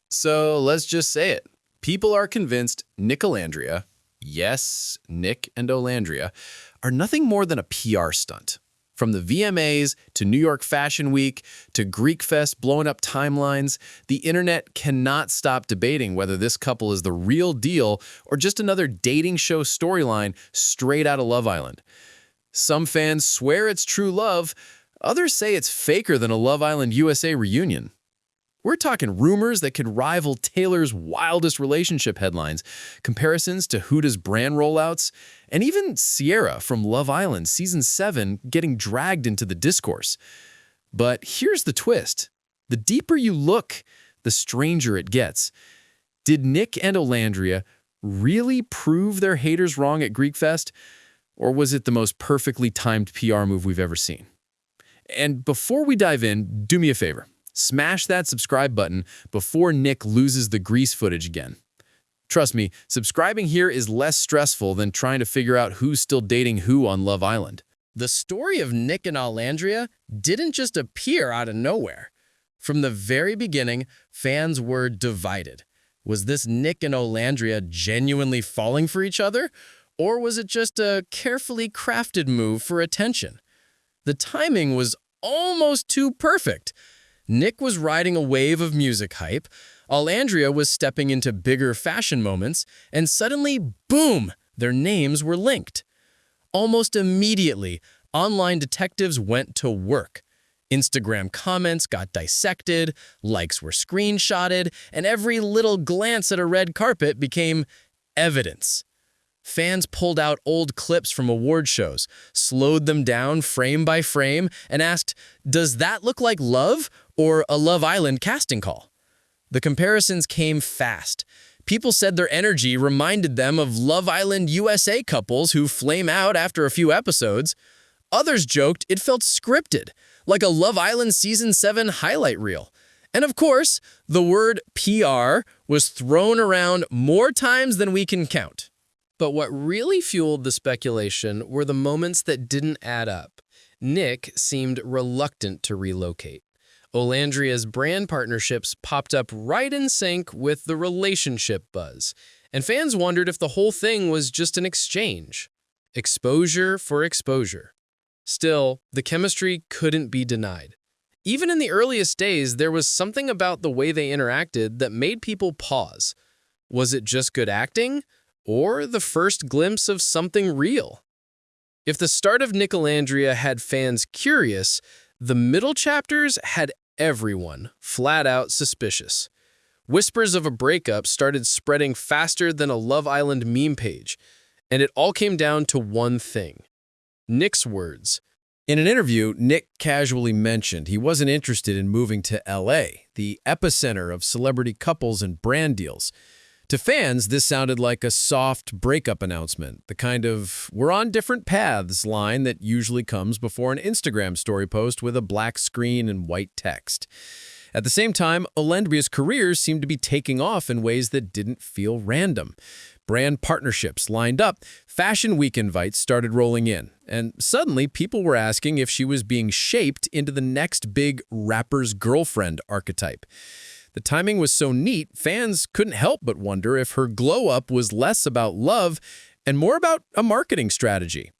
So let's just say it. People are convinced Nic Olandria, yes, Nic and Olandria, are nothing more than a PR stunt. From the VMAs to New York Fashion Week to Greekfest blowing up timelines, the internet cannot stop debating whether this couple is the real deal or just another dating show storyline straight out of Love Island. Some fans swear it's true love, others say it's faker than a Love Island USA reunion. We're talking rumors that could rival Taylor's wildest relationship headlines, comparisons to Huda's brand rollouts, and even Sierra from Love Island Season 7 getting dragged into the discourse. But here's the twist. The deeper you look, the stranger it gets. Did Nic and Olandria really prove their haters wrong at Greekfest, or was it the most perfectly timed PR move we've ever seen? And before we dive in, do me a favor. Smash that subscribe button before Nic loses the Grease footage again. Trust me, subscribing here is less stressful than trying to figure out who's still dating who on Love Island. The story of Nic and Olandria didn't just appear out of nowhere. From the very beginning, fans were divided. Was this Nic and Olandria genuinely falling for each other, or was it just a carefully crafted move for attention? The timing was almost too perfect. Nic was riding a wave of music hype, Olandria was stepping into bigger fashion moments, and suddenly, boom, their names were linked. Almost immediately, online detectives went to work. Instagram comments got dissected, likes were screenshotted, and every little glance at a red carpet became evidence. Fans pulled out old clips from award shows, slowed them down frame by frame, and asked, does that look like love or a Love Island casting call? The comparisons came fast. People said their energy reminded them of Love Island USA couples who flame out after a few episodes. Others joked it felt scripted, like a Love Island Season 7 highlight reel. And of course, the word PR was thrown around more times than we can count. But what really fueled the speculation were the moments that didn't add up. Nic seemed reluctant to relocate. Olandria's brand partnerships popped up right in sync with the relationship buzz, and fans wondered if the whole thing was just an exchange. Exposure for exposure. Still, the chemistry couldn't be denied. Even in the earliest days, there was something about the way they interacted that made people pause. Was it just good acting? Or the first glimpse of something real? If the start of Nic Olandria had fans curious, the middle chapters had everyone flat out suspicious. Whispers of a breakup started spreading faster than a Love Island meme page, and it all came down to one thing. Nic's words. In an interview, Nic casually mentioned he wasn't interested in moving to LA, the epicenter of celebrity couples and brand deals. To fans, this sounded like a soft breakup announcement, the kind of "we're on different paths" line that usually comes before an Instagram story post with a black screen and white text. At the same time, Olandria's career seemed to be taking off in ways that didn't feel random. Brand partnerships lined up, Fashion Week invites started rolling in, and suddenly people were asking if she was being shaped into the next big rapper's girlfriend archetype. The timing was so neat, fans couldn't help but wonder if her glow-up was less about love and more about a marketing strategy.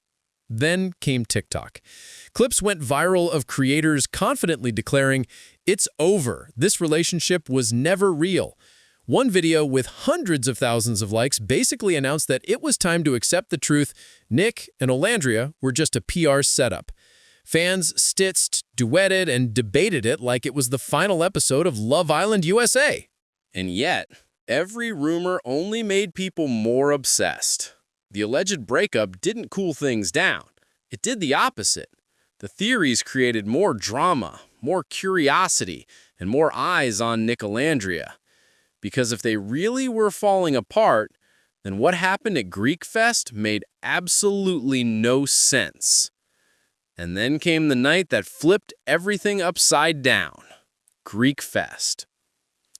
Then came TikTok. Clips went viral of creators confidently declaring, "It's over. This relationship was never real." One video with hundreds of thousands of likes basically announced that it was time to accept the truth. Nic and Olandria were just a PR setup. Fans stitched, duetted, and debated it like it was the final episode of Love Island USA. And yet, every rumor only made people more obsessed. The alleged breakup didn't cool things down. It did the opposite. The theories created more drama, more curiosity, and more eyes on Nic Olandria. Because if they really were falling apart, then what happened at Greekfest made absolutely no sense. And then came the night that flipped everything upside down. Greekfest.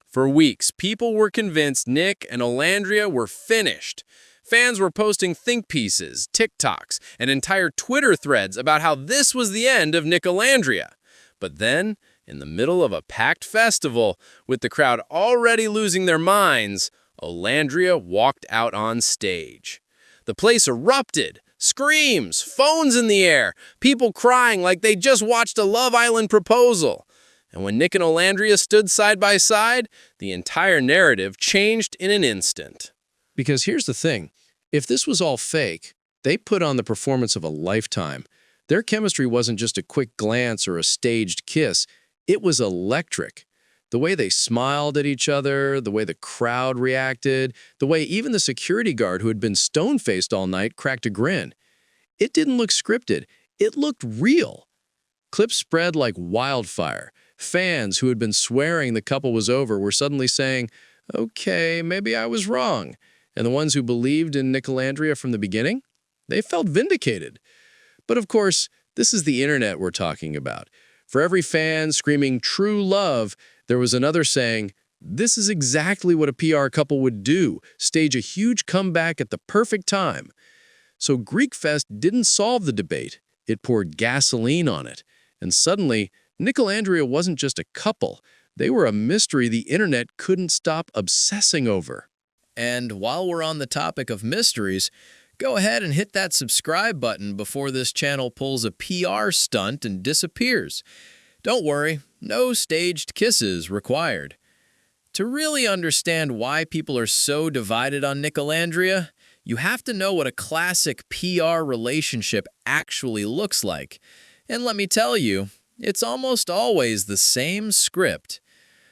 For weeks, people were convinced Nic and Olandria were finished. Fans were posting think pieces, TikToks, and entire Twitter threads about how this was the end of Nic Olandria. But then, In the middle of a packed festival, with the crowd already losing their minds, Olandria walked out on stage. The place erupted. Screams, phones in the air, people crying like they just watched a Love Island proposal. And when Nic and Olandria stood side by side, the entire narrative changed in an instant. Because here's the thing. If this was all fake, they put on the performance of a lifetime. Their chemistry wasn't just a quick glance or a staged kiss. It was electric. The way they smiled at each other, the way the crowd reacted, the way even the security guard who had been stone-faced all night cracked a grin. It didn't look scripted. It looked real. Clips spread like wildfire. Fans who had been swearing the couple was over were suddenly saying, "Okay, maybe I was wrong." And the ones who believed in Nicolandria from the beginning, they felt vindicated. But of course, this is the internet we're talking about. For every fan screaming true love, there was another saying, this is exactly what a PR couple would do, stage a huge comeback at the perfect time. So Greekfest didn't solve the debate. It poured gasoline on it. And suddenly, Nicolandria wasn't just a couple. They were a mystery the internet couldn't stop obsessing over. And while we're on the topic of mysteries, go ahead and hit that subscribe button before this channel pulls a PR stunt and disappears. Don't worry, no staged kisses required. To really understand why people are so divided on Nicolandria, you have to know what a classic PR relationship actually looks like. And let me tell you, it's almost always the same script.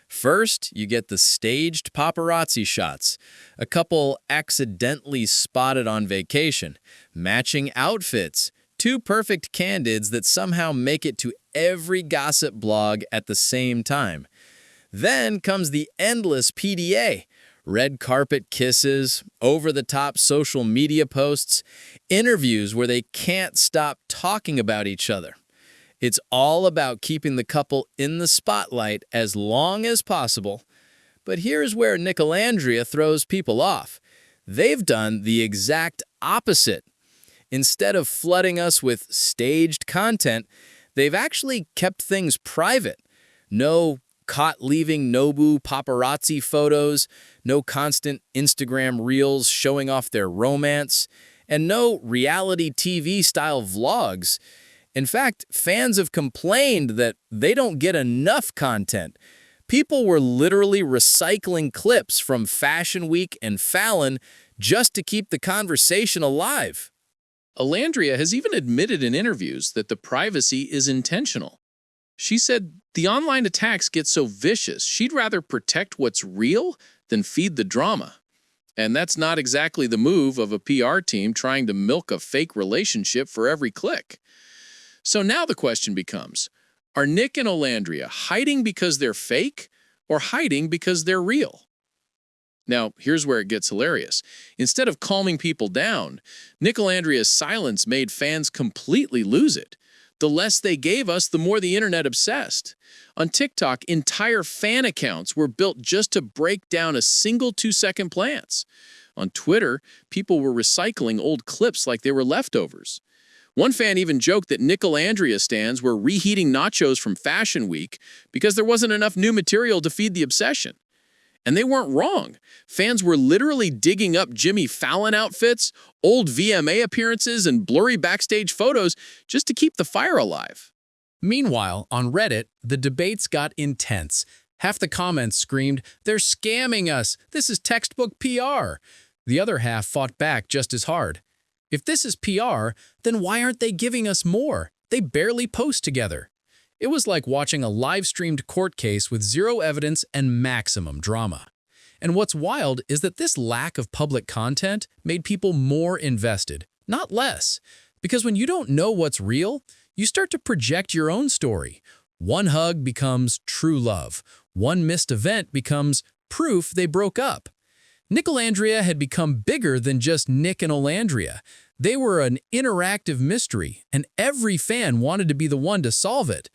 First, you get the staged paparazzi shots, a couple accidentally spotted on vacation, matching outfits, two perfect candids that somehow make it to every gossip blog at the same time. Then comes the endless PDA, red carpet kisses, over-the-top social media posts, interviews where they can't stop talking about each other. It's all about keeping the couple in the spotlight as long as possible. But here's where Nicolandria throws people off. They've done the exact opposite. Instead of flooding us with staged content, they've actually kept things private. No caught leaving Nobu paparazzi photos, no constant Instagram reels showing off their romance, and no reality TV-style vlogs. In fact, fans have complained that they don't get enough content. People were literally recycling clips from Fashion Week and Fallon just to keep the conversation alive. Olandria has even admitted in interviews that the privacy is intentional. She said the online attacks get so vicious, she'd rather protect what's real than feed the drama. And that's not exactly the move of a PR team trying to milk a fake relationship for every click. So now the question becomes, are Nic and Olandria hiding because they're fake or hiding because they're real? Now, here's where it gets hilarious. Instead of calming people down, Nicolandria's silence made fans completely lose it. The less they gave us, the more the internet obsessed. On TikTok, entire fan accounts were built just to break down a single 2-second glance. On Twitter, people were recycling old clips like they were leftovers. One fan even joked that Nicolandria stans were reheating nachos from Fashion Week because there wasn't enough new material to feed the obsession. And they weren't wrong. Fans were literally digging up Jimmy Fallon outfits, old VMA appearances, and blurry backstage photos just to keep the fire alive. Meanwhile, on Reddit, the debates got intense. Half the comments screamed, "They're scamming us! This is textbook PR!" The other half fought back just as hard. If this is PR, then why aren't they giving us more? They barely post together. It was like watching a live-streamed court case with zero evidence and maximum drama. And what's wild is that this lack of public content made people more invested, not less. Because when you don't know what's real, you start to project your own story. One hug becomes true love. One missed event becomes proof they broke up. Nicolandria had become bigger than just Nic and Olandria. They were an interactive mystery, and every fan wanted to be the one to solve it.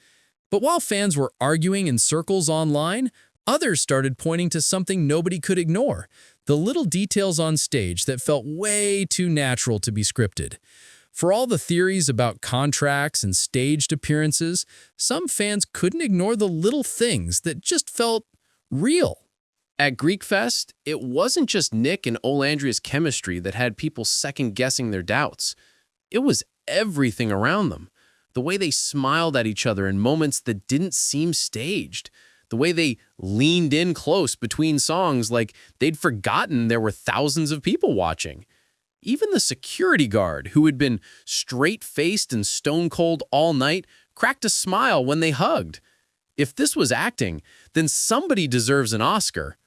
But while fans were arguing in circles online, others started pointing to something nobody could ignore, the little details on stage that felt way too natural to be scripted. For all the theories about contracts and staged appearances, some fans couldn't ignore the little things that just felt real. At Greekfest, it wasn't just Nic and Olandria's chemistry that had people second-guessing their doubts. It was everything around them. The way they smiled at each other in moments that didn't seem staged. The way they leaned in close between songs like they'd forgotten there were thousands of people watching. Even the security guard, who had been straight-faced and stone-cold all night, cracked a smile when they hugged. If this was acting, then somebody deserves an Oscar.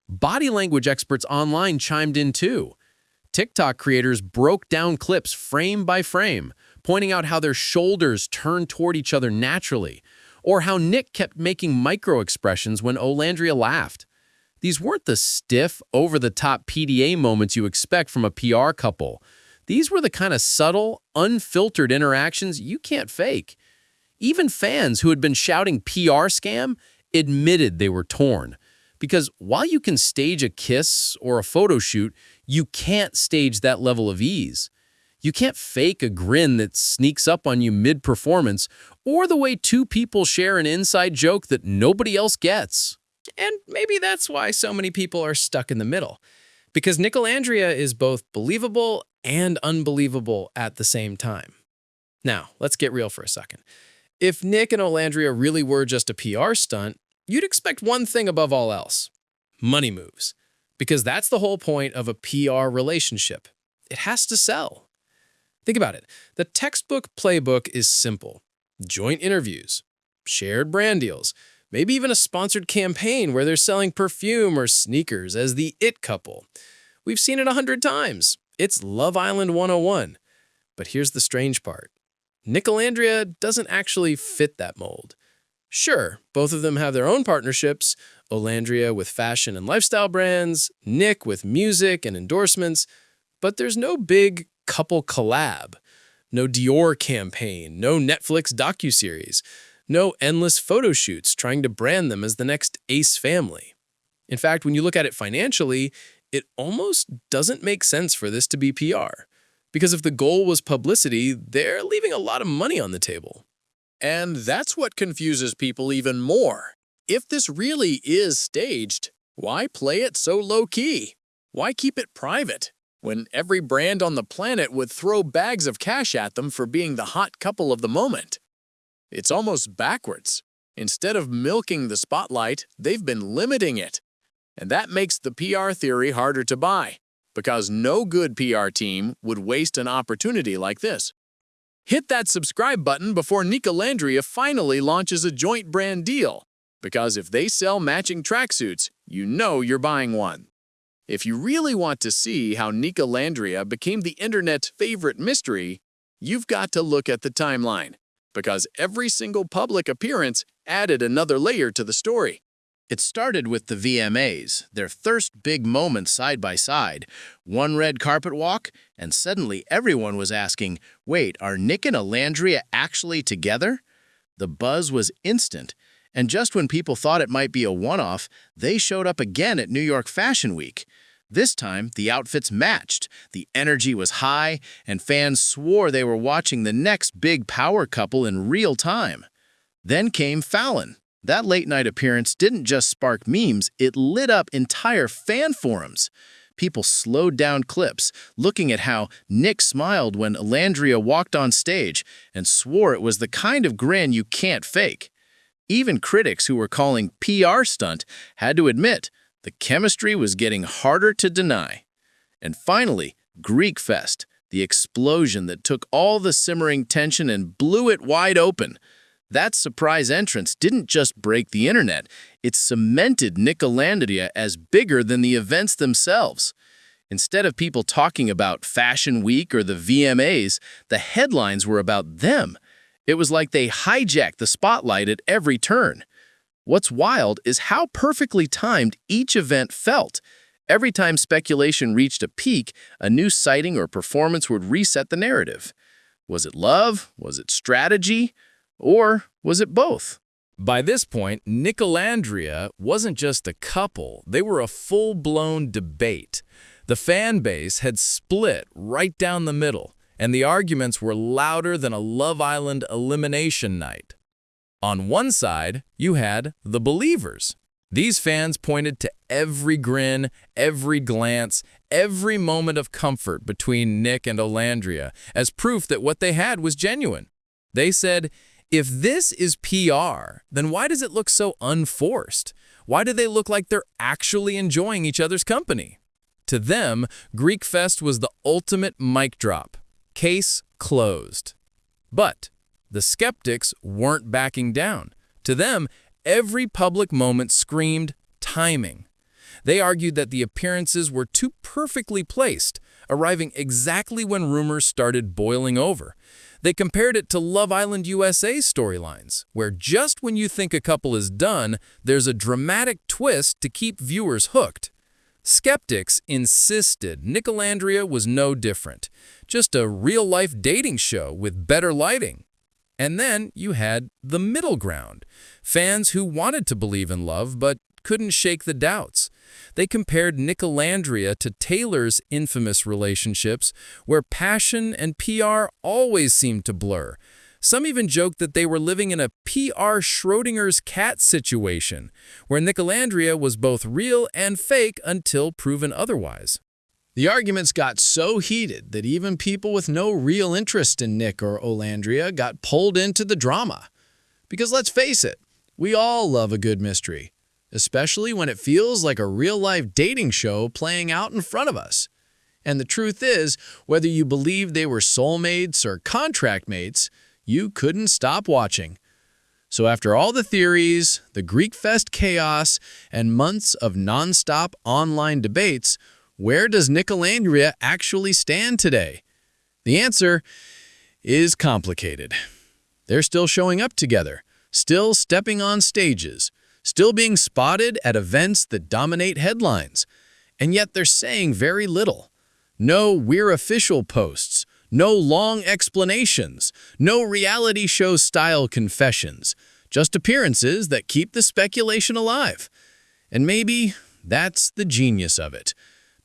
Body language experts online chimed in too. TikTok creators broke down clips frame by frame, pointing out how their shoulders turned toward each other naturally, or how Nic kept making micro-expressions when Olandria laughed. These weren't the stiff, over-the-top PDA moments you expect from a PR couple. These were the kind of subtle, unfiltered interactions you can't fake. Even fans who had been shouting PR scam admitted they were torn. Because while you can stage a kiss or a photo shoot, you can't stage that level of ease. You can't fake a grin that sneaks up on you mid-performance, or the way two people share an inside joke that nobody else gets. And maybe that's why so many people are stuck in the middle. Because Nicolandria is both believable and unbelievable at the same time. Now, let's get real for a second. If Nic and Olandria really were just a PR stunt, you'd expect one thing above all else: money moves. Because that's the whole point of a PR relationship. It has to sell. Think about it. The textbook playbook is simple. Joint interviews, shared brand deals, maybe even a sponsored campaign where they're selling perfume or sneakers as the it couple. We've seen it 100 times. It's Love Island 101. But here's the strange part. Nicolandria doesn't actually fit that mold. Sure, both of them have their own partnerships, Olandria with fashion and lifestyle brands, Nic with music and endorsements, but there's no big couple collab, no Dior campaign, no Netflix docuseries, no endless photo shoots trying to brand them as the next ace family. In fact, when you look at it financially, it almost doesn't make sense for this to be PR. Because if the goal was publicity, they're leaving a lot of money on the table. And that's what confuses people even more. If this really is staged, why play it so low-key? Why keep it private, when every brand on the planet would throw bags of cash at them for being the hot couple of the moment? It's almost backwards. Instead of milking the spotlight, they've been limiting it. And that makes the PR theory harder to buy, because no good PR team would waste an opportunity like this. Hit that subscribe button before Nicolandria finally launches a joint brand deal, because if they sell matching tracksuits, you know you're buying one. If you really want to see how Nicolandria became the internet's favorite mystery, you've got to look at the timeline, because every single public appearance added another layer to the story. It started with the VMAs, their first big moment side by side, one red carpet walk, and suddenly everyone was asking, wait, are Nic and Olandria actually together? The buzz was instant, and just when people thought it might be a one-off, they showed up again at New York Fashion Week. This time, the outfits matched, the energy was high, and fans swore they were watching the next big power couple in real time. Then came Fallon. That late-night appearance didn't just spark memes, it lit up entire fan forums. People slowed down clips, looking at how Nic smiled when Olandria walked on stage and swore it was the kind of grin you can't fake. Even critics who were calling PR stunt had to admit the chemistry was getting harder to deny. And finally, Greekfest, the explosion that took all the simmering tension and blew it wide open. That surprise entrance didn't just break the internet, it cemented Nicolandria as bigger than the events themselves. Instead of people talking about Fashion Week or the VMAs, the headlines were about them. It was like they hijacked the spotlight at every turn. What's wild is how perfectly timed each event felt. Every time speculation reached a peak, a new sighting or performance would reset the narrative. Was it love? Was it strategy? Or was it both? By this point, Nicolandria wasn't just a couple, they were a full-blown debate. The fan base had split right down the middle. and the arguments were louder than a Love Island elimination night. On one side, you had the believers. These fans pointed to every grin, every glance, every moment of comfort between Nic and Olandria as proof that what they had was genuine. They said, if this is PR, then why does it look so unforced? Why do they look like they're actually enjoying each other's company? To them, Greekfest was the ultimate mic drop. Case closed. But the skeptics weren't backing down. To them, every public moment screamed timing. They argued that the appearances were too perfectly placed, arriving exactly when rumors started boiling over. They compared it to Love Island USA storylines, where just when you think a couple is done, there's a dramatic twist to keep viewers hooked. Skeptics insisted Nicolandria was no different, just a real-life dating show with better lighting. And then you had the middle ground, fans who wanted to believe in love but couldn't shake the doubts. They compared Nicolandria to Taylor's infamous relationships, where passion and PR always seemed to blur. Some even joked that they were living in a PR Schrodinger's cat situation, where Nicolandria was both real and fake until proven otherwise. The arguments got so heated that even people with no real interest in Nic or Olandria got pulled into the drama. Because let's face it, we all love a good mystery, especially when it feels like a real-life dating show playing out in front of us. And the truth is, whether you believe they were soulmates or contract mates, you couldn't stop watching. So after all the theories, the Greekfest chaos, and months of non-stop online debates, where does Nicolandria actually stand today? The answer is complicated. They're still showing up together, still stepping on stages, still being spotted at events that dominate headlines, and yet they're saying very little. No "we're official" posts, no long explanations, no reality show-style confessions, just appearances that keep the speculation alive. And maybe that's the genius of it.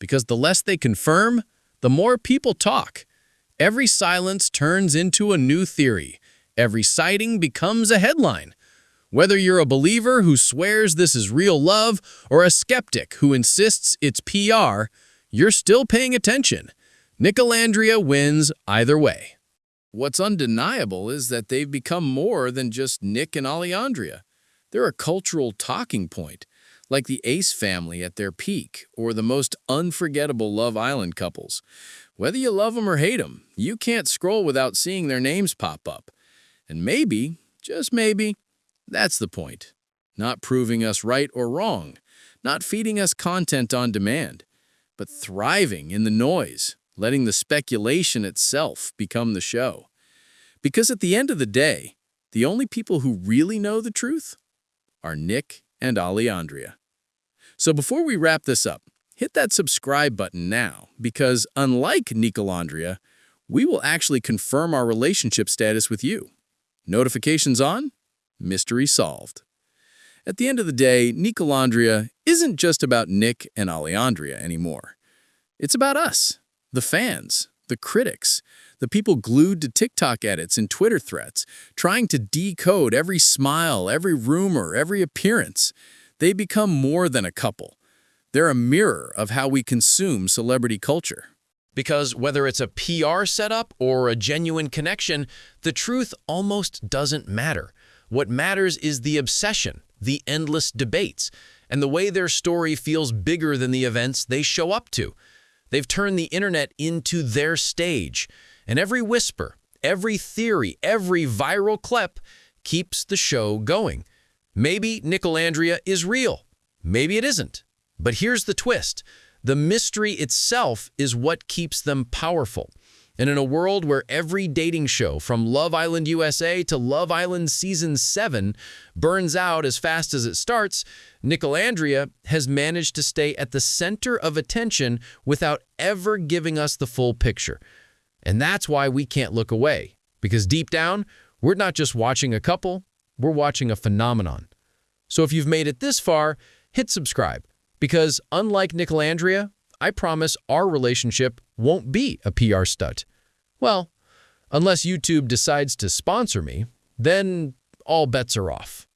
Because the less they confirm, the more people talk. Every silence turns into a new theory. Every sighting becomes a headline. Whether you're a believer who swears this is real love or a skeptic who insists it's PR, you're still paying attention. Nicolandria wins either way. What's undeniable is that they've become more than just Nic and Olandria. They're a cultural talking point, like the Ace family at their peak or the most unforgettable Love Island couples. Whether you love them or hate them, you can't scroll without seeing their names pop up. And maybe, just maybe, that's the point. Not proving us right or wrong, not feeding us content on demand, but thriving in the noise, letting the speculation itself become the show. Because at the end of the day, the only people who really know the truth are Nic and Olandria. So before we wrap this up, hit that subscribe button now, because unlike Nicolandria, we will actually confirm our relationship status with you. Notifications on, mystery solved. At the end of the day, Nicolandria isn't just about Nic and Olandria anymore. It's about us, the fans, the critics, the people glued to TikTok edits and Twitter threads, trying to decode every smile, every rumor, every appearance. They become more than a couple. They're a mirror of how we consume celebrity culture. Because whether it's a PR setup or a genuine connection, the truth almost doesn't matter. What matters is the obsession, the endless debates, and the way their story feels bigger than the events they show up to. They've turned the internet into their stage, and every whisper, every theory, every viral clip keeps the show going. Maybe Nicolandria is real. Maybe it isn't. But here's the twist. The mystery itself is what keeps them powerful. And in a world where every dating show, from Love Island USA to Love Island Season 7, burns out as fast as it starts, Nicolandria has managed to stay at the center of attention without ever giving us the full picture. And that's why we can't look away. Because deep down, we're not just watching a couple, we're watching a phenomenon. So if you've made it this far, hit subscribe. Because unlike Nicolandria, I promise our relationship won't be a PR stunt. Well, Unless YouTube decides to sponsor me, then all bets are off.